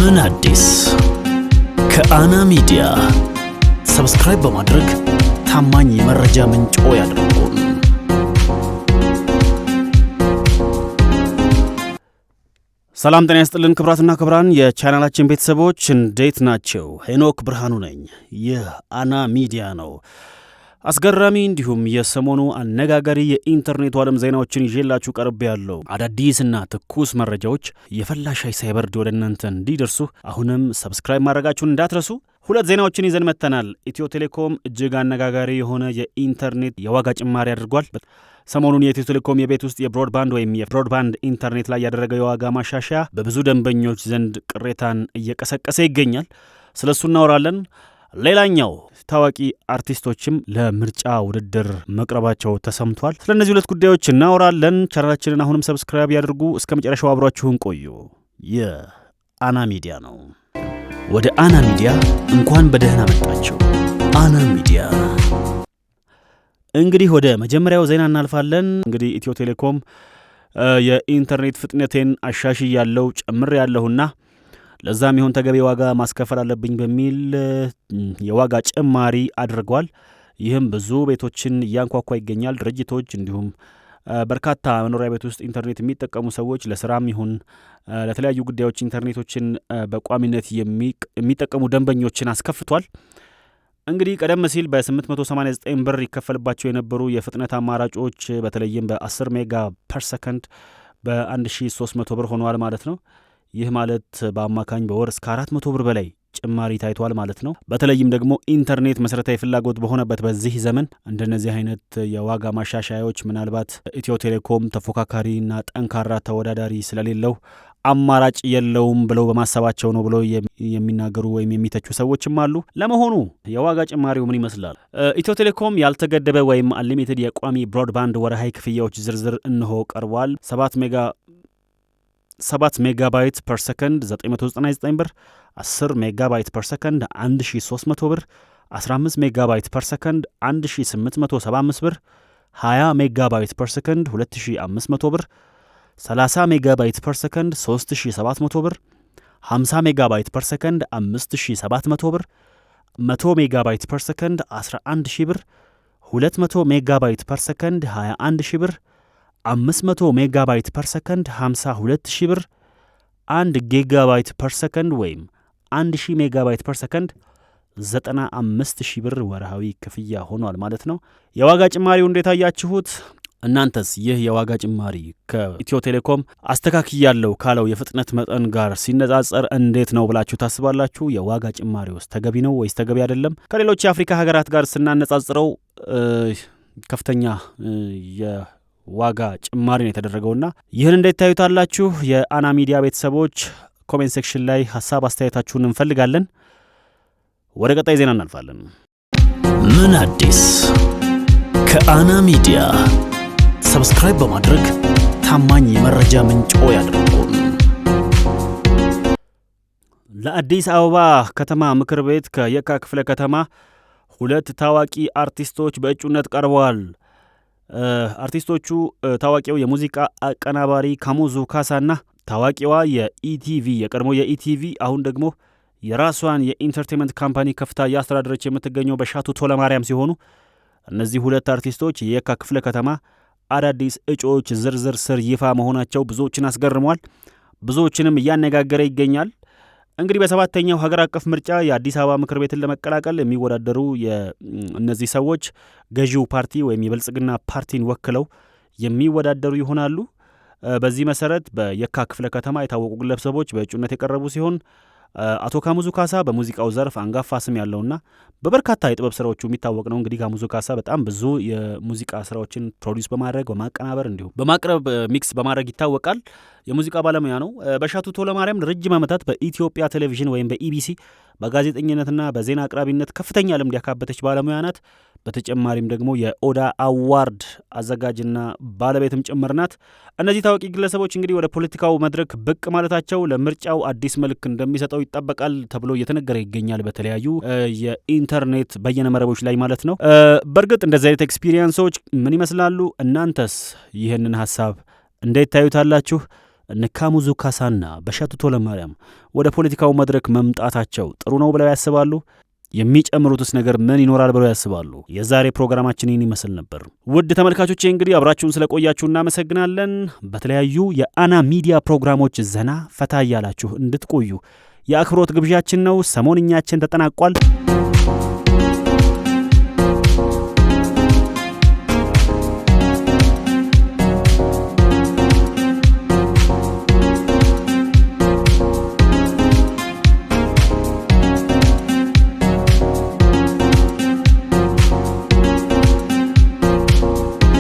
ምን አዲስ ከአና ሚዲያ ሰብስክራይብ በማድረግ ታማኝ የመረጃ ምንጭ ያድርጉን። ሰላም ጤና ይስጥልን ክብራትና ክብራን የቻናላችን ቤተሰቦች እንዴት ናቸው? ሄኖክ ብርሃኑ ነኝ። ይህ አና ሚዲያ ነው። አስገራሚ እንዲሁም የሰሞኑ አነጋጋሪ የኢንተርኔቱ ዓለም ዜናዎችን ይዤላችሁ ቀርቤያለሁ። አዳዲስና ትኩስ መረጃዎች የፈላሻይ ሳይበርድ ወደ እናንተ እንዲደርሱ አሁንም ሰብስክራይብ ማድረጋችሁን እንዳትረሱ። ሁለት ዜናዎችን ይዘን መጥተናል። ኢትዮ ቴሌኮም እጅግ አነጋጋሪ የሆነ የኢንተርኔት የዋጋ ጭማሪ አድርጓል። ሰሞኑን የኢትዮ ቴሌኮም የቤት ውስጥ የብሮድባንድ ወይም የብሮድባንድ ኢንተርኔት ላይ ያደረገው የዋጋ ማሻሻያ በብዙ ደንበኞች ዘንድ ቅሬታን እየቀሰቀሰ ይገኛል። ስለሱ እናወራለን። ሌላኛው ታዋቂ አርቲስቶችም ለምርጫ ውድድር መቅረባቸው ተሰምቷል። ስለነዚህ ሁለት ጉዳዮች እናወራለን። ቻናላችንን አሁንም ሰብስክራይብ ያድርጉ። እስከ መጨረሻው አብሯችሁን ቆዩ። የአና ሚዲያ ነው። ወደ አና ሚዲያ እንኳን በደህና መጣችሁ። አና ሚዲያ። እንግዲህ ወደ መጀመሪያው ዜና እናልፋለን። እንግዲህ ኢትዮ ቴሌኮም የኢንተርኔት ፍጥነቴን አሻሽያለሁ ጨምሬያለሁና ለዛም ይሁን ተገቢ ዋጋ ማስከፈል አለብኝ በሚል የዋጋ ጭማሪ አድርጓል። ይህም ብዙ ቤቶችን እያንኳኳ ይገኛል። ድርጅቶች እንዲሁም በርካታ መኖሪያ ቤት ውስጥ ኢንተርኔት የሚጠቀሙ ሰዎች ለስራም ይሁን ለተለያዩ ጉዳዮች ኢንተርኔቶችን በቋሚነት የሚጠቀሙ ደንበኞችን አስከፍቷል። እንግዲህ ቀደም ሲል በ889 ብር ይከፈልባቸው የነበሩ የፍጥነት አማራጮች በተለይም በ10 ሜጋ ፐር ሰከንድ በ1300 ብር ሆነዋል ማለት ነው። ይህ ማለት በአማካኝ በወር እስከ 400 ብር በላይ ጭማሪ ታይቷል ማለት ነው። በተለይም ደግሞ ኢንተርኔት መሰረታዊ ፍላጎት በሆነበት በዚህ ዘመን እንደነዚህ አይነት የዋጋ ማሻሻያዎች ምናልባት ኢትዮ ቴሌኮም ተፎካካሪና ጠንካራ ተወዳዳሪ ስለሌለው አማራጭ የለውም ብለው በማሰባቸው ነው ብለው የሚናገሩ ወይም የሚተቹ ሰዎችም አሉ። ለመሆኑ የዋጋ ጭማሪው ምን ይመስላል? ኢትዮ ቴሌኮም ያልተገደበ ወይም አንሊሚትድ የቋሚ ብሮድባንድ ወርሃዊ ክፍያዎች ዝርዝር እንሆ ቀርቧል። 7 ሜጋባይት ፐር ሰከንድ 999 ብር፣ 10 ሜጋባይት ፐር ሰከንድ 1300 ብር፣ 15 ሜጋባይት ፐር ሰከንድ 1875 ብር፣ 20 ሜጋባይት ፐር ሰከንድ 2500 ብር፣ 30 ሜጋባይት ፐር ሰከንድ 3700 ብር፣ 50 ሜጋባይት ፐር ሰከንድ 5700 ብር፣ 100 ሜጋባይት ፐር ሰከንድ 11000 ብር፣ 200 ሜጋባይት ፐር ሰከንድ 21000 ብር፣ 500 ሜጋባይት ፐር ሰከንድ 52000 ብር፣ 1 ጊጋባይት ፐር ሰከንድ ወይም 1000 ሜጋባይት ፐር ሰከንድ 95000 ብር ወርሃዊ ክፍያ ሆኗል ማለት ነው። የዋጋ ጭማሪው እንዴት አያችሁት? እናንተስ ይህ የዋጋ ጭማሪ ከኢትዮ ቴሌኮም አስተካክያለሁ ካለው የፍጥነት መጠን ጋር ሲነጻጸር እንዴት ነው ብላችሁ ታስባላችሁ? የዋጋ ጭማሪ ውስጥ ተገቢ ነው ወይስ ተገቢ አይደለም? ከሌሎች የአፍሪካ ሀገራት ጋር ስናነጻጽረው ከፍተኛ ዋጋ ጭማሪ ነው የተደረገውና ይህን እንዴት ታዩታላችሁ? የአና ሚዲያ ቤተሰቦች ኮሜንት ሴክሽን ላይ ሀሳብ አስተያየታችሁን እንፈልጋለን። ወደ ቀጣይ ዜና እናልፋለን። ምን አዲስ ከአና ሚዲያ ሰብስክራይብ በማድረግ ታማኝ የመረጃ ምንጭ ያድርጉን። ለአዲስ አበባ ከተማ ምክር ቤት ከየካ ክፍለ ከተማ 2 ታዋቂ አርቲስቶች በእጩነት ቀርበዋል። አርቲስቶቹ ታዋቂው የሙዚቃ አቀናባሪ ካሙዙ ካሳና ታዋቂዋ የኢቲቪ የቀድሞ የኢቲቪ አሁን ደግሞ የራሷን የኢንተርቴንመንት ካምፓኒ ከፍታ እያስተዳደረች የምትገኘው በሻቱ ቶለማርያም ሲሆኑ እነዚህ 2 አርቲስቶች የየካ ክፍለ ከተማ አዳዲስ እጩዎች ዝርዝር ስር ይፋ መሆናቸው ብዙዎችን አስገርሟል። ብዙዎችንም እያነጋገረ ይገኛል። እንግዲህ በ7ኛው ሀገር አቀፍ ምርጫ የአዲስ አበባ ምክር ቤትን ለመቀላቀል የሚወዳደሩ እነዚህ ሰዎች ገዢው ፓርቲ ወይም የብልጽግና ፓርቲን ወክለው የሚወዳደሩ ይሆናሉ። በዚህ መሰረት በየካ ክፍለ ከተማ የታወቁ ግለሰቦች በእጩነት የቀረቡ ሲሆን አቶ ካሙዙ ካሳ በሙዚቃው ዘርፍ አንጋፋ ስም ያለውና በበርካታ የጥበብ ስራዎቹ የሚታወቅ ነው። እንግዲህ ካሙዙ ካሳ በጣም ብዙ የሙዚቃ ስራዎችን ፕሮዲውስ በማድረግ በማቀናበር እንዲሁም በማቅረብ ሚክስ በማድረግ ይታወቃል። የሙዚቃ ባለሙያ ነው። በሻቱ ቶለማርያም ለረጅም ዓመታት በኢትዮጵያ ቴሌቪዥን ወይም በኢቢሲ በጋዜጠኝነትና በዜና አቅራቢነት ከፍተኛ ልምድ ያካበተች ባለሙያ ናት። በተጨማሪም ደግሞ የኦዳ አዋርድ አዘጋጅና ባለቤትም ጭምር ናት። እነዚህ ታዋቂ ግለሰቦች እንግዲህ ወደ ፖለቲካው መድረክ ብቅ ማለታቸው ለምርጫው አዲስ መልክ እንደሚሰጠው ይጠበቃል ተብሎ እየተነገረ ይገኛል። በተለያዩ የኢንተርኔት በየነ መረቦች ላይ ማለት ነው። በእርግጥ እንደዚህ አይነት ኤክስፒሪየንሶች ምን ይመስላሉ? እናንተስ ይህንን ሀሳብ እንዴት ታዩታላችሁ? እነ ካሙዙ ካሳና በሻቱ ቶለማርያም ወደ ፖለቲካው መድረክ መምጣታቸው ጥሩ ነው ብለው ያስባሉ? የሚጨምሩትስ ነገር ምን ይኖራል ብለው ያስባሉ? የዛሬ ፕሮግራማችን ይህን ይመስል ነበር። ውድ ተመልካቾቼ እንግዲህ አብራችሁን ስለቆያችሁ እናመሰግናለን። በተለያዩ የአና ሚዲያ ፕሮግራሞች ዘና ፈታ እያላችሁ እንድትቆዩ የአክብሮት ግብዣችን ነው። ሰሞንኛችን ተጠናቋል።